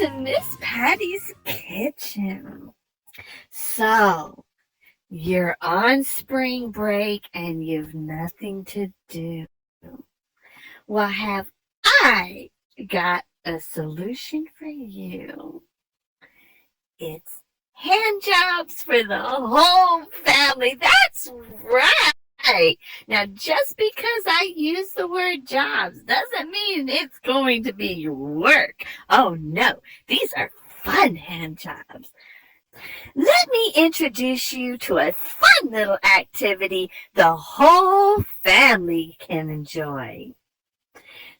to Miss Patty's kitchen. So, you're on spring break and you've nothing to do. Well, have I got a solution for you? It's hand jobs for the whole family. That's right. Now, just because I use the word jobs doesn't mean it's going to be your work. Oh no, these are fun hand jobs. Let me introduce you to a fun little activity the whole family can enjoy.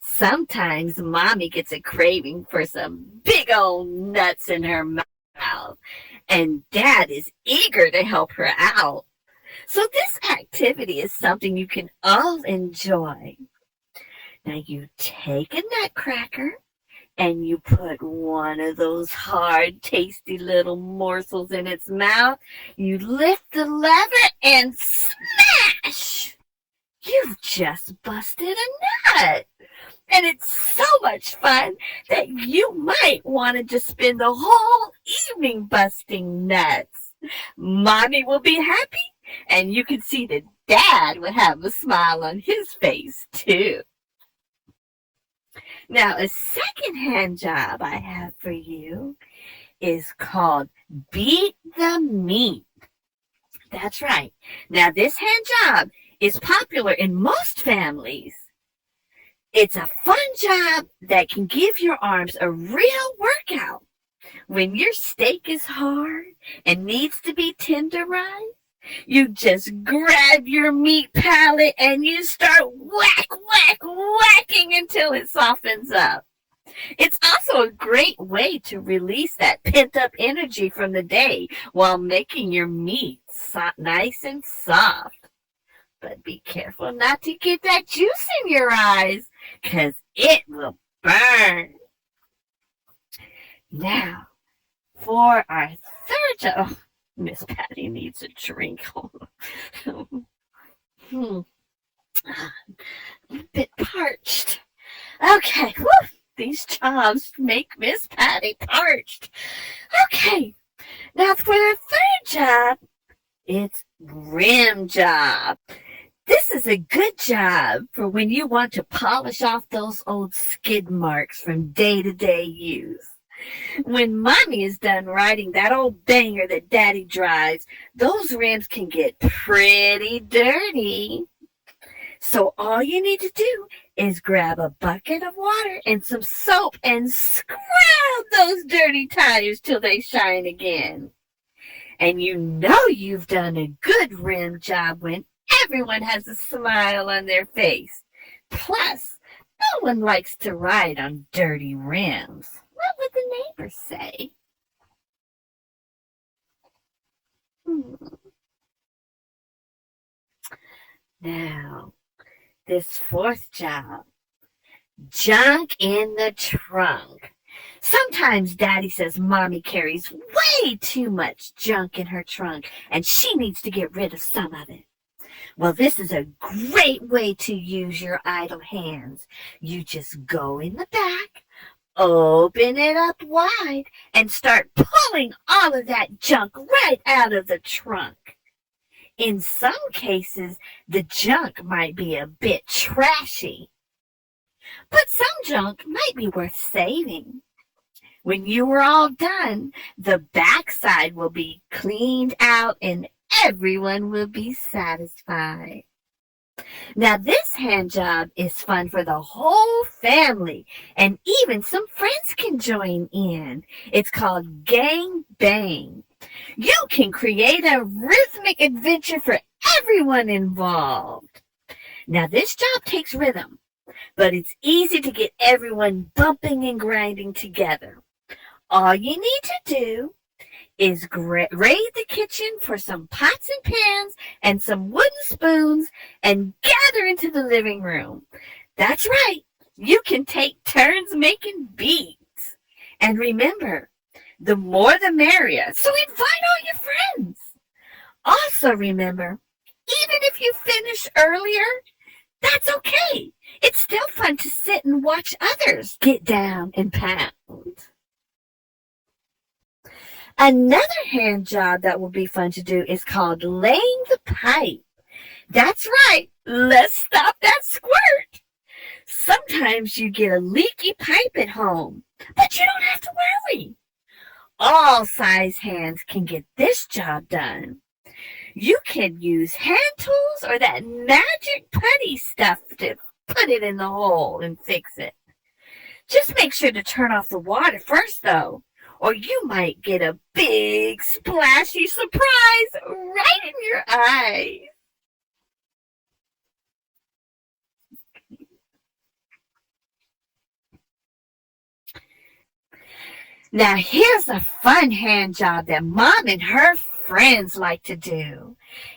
Sometimes mommy gets a craving for some big old nuts in her mouth, and dad is eager to help her out. So this activity is something you can all enjoy. Now you take a nutcracker and you put one of those hard, tasty little morsels in its mouth. You lift the lever and smash! You've just busted a nut. And it's so much fun that you might want to just spend the whole evening busting nuts. Mommy will be happy, and you can see that Dad will have a smile on his face, too. Now, a second hand job I have for you is called Beat the Meat. That's right. Now, this hand job is popular in most families. It's a fun job that can give your arms a real workout. When your steak is hard and needs to be tenderized, you just grab your meat palette and you start whacking until it softens up. It's also a great way to release that pent-up energy from the day while making your meat nice and soft. But be careful not to get that juice in your eyes, 'cause it will burn. Now, for our third job, oh, Miss Patty needs a drink. I'm a bit parched. Okay, whew, these jobs make Miss Patty parched. Okay, now for the third job, it's rim job. This is a good job for when you want to polish off those old skid marks from day-to-day use. When mommy is done riding that old banger that daddy drives, those rims can get pretty dirty. So all you need to do is grab a bucket of water and some soap and scrub those dirty tires till they shine again. And you know you've done a good rim job when everyone has a smile on their face. Plus, no one likes to ride on dirty rims. What would the neighbors say? Now, this fourth job, junk in the trunk. Sometimes Daddy says Mommy carries way too much junk in her trunk and she needs to get rid of some of it. Well, this is a great way to use your idle hands. You just go in the back, open it up wide, and start pulling all of that junk right out of the trunk. In some cases, the junk might be a bit trashy, but some junk might be worth saving. When you are all done, the backside will be cleaned out and everyone will be satisfied. Now, this hand job is fun for the whole family, and even some friends can join in. It's called Gang Bang. You can create a rhythmic adventure for everyone involved. Now, this job takes rhythm, but it's easy to get everyone bumping and grinding together. All you need to do is raid the kitchen for some pots and pans and some wooden spoons and gather into the living room. That's right, you can take turns making beats. And remember, the more the merrier, so invite all your friends. Also remember, even if you finish earlier, that's okay. It's still fun to sit and watch others get down and pound. Another hand job that will be fun to do is called laying the pipe. That's right. Let's stop that squirt. Sometimes you get a leaky pipe at home, but you don't have to worry. All size hands can get this job done. You can use hand tools or that magic putty stuff to put it in the hole and fix it. Just make sure to turn off the water first, though, or you might get a big splashy surprise right in your eyes. Now here's a fun hand job that Mom and her friends like to do.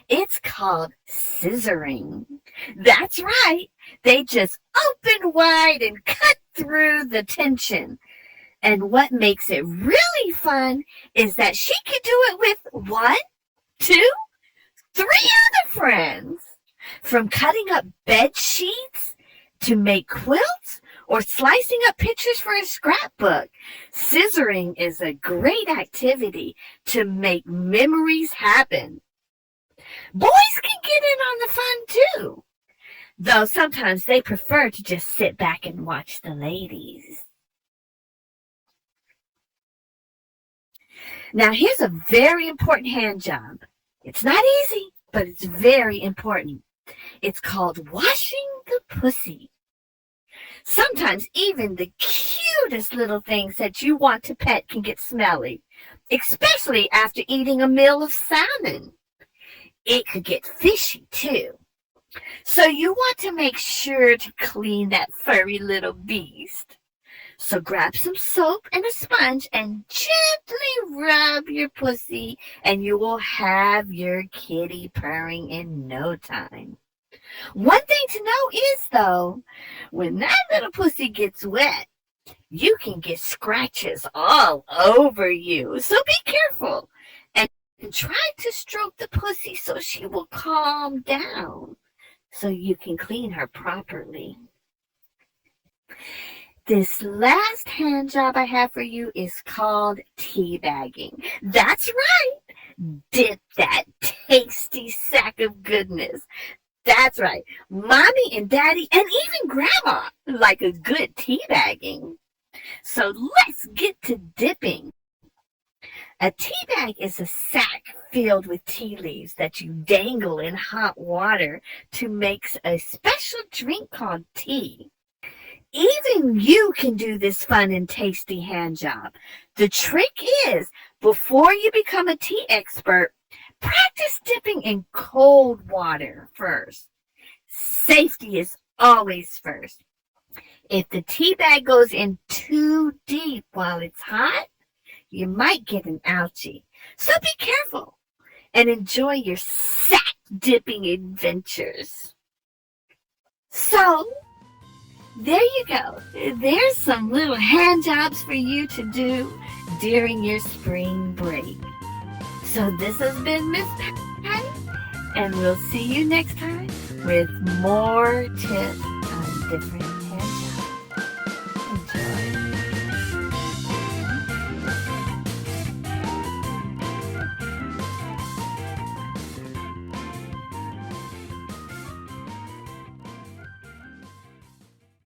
It's called scissoring. That's right. They just open wide and cut through the tension. And what makes it really fun is that she can do it with 1, 2, 3 other friends. From cutting up bed sheets to make quilts or slicing up pictures for a scrapbook, scissoring is a great activity to make memories happen. Boys can get in on the fun too, though sometimes they prefer to just sit back and watch the ladies. Now here's a very important hand job. It's not easy, but it's very important. It's called washing the pussy. Sometimes even the cutest little things that you want to pet can get smelly, especially after eating a meal of salmon. It could get fishy too. So you want to make sure to clean that furry little beast. So grab some soap and a sponge and gently rub your pussy, and you will have your kitty purring in no time. One thing to know is, though, when that little pussy gets wet, you can get scratches all over you. So be careful and try to stroke the pussy so she will calm down so you can clean her properly. This last hand job I have for you is called teabagging. That's right. Dip that tasty sack of goodness. That's right. Mommy and Daddy and even Grandma like a good teabagging. So let's get to dipping. A tea bag is a sack filled with tea leaves that you dangle in hot water to make a special drink called tea. Even you can do this fun and tasty hand job. The trick is, before you become a tea expert, practice dipping in cold water first. Safety is always first. If the tea bag goes in too deep while it's hot, you might get an ouchie. So be careful and enjoy your sack dipping adventures. So, there you go. There's some little hand jobs for you to do during your spring break. So this has been Miss Patty, and we'll see you next time with more tips on different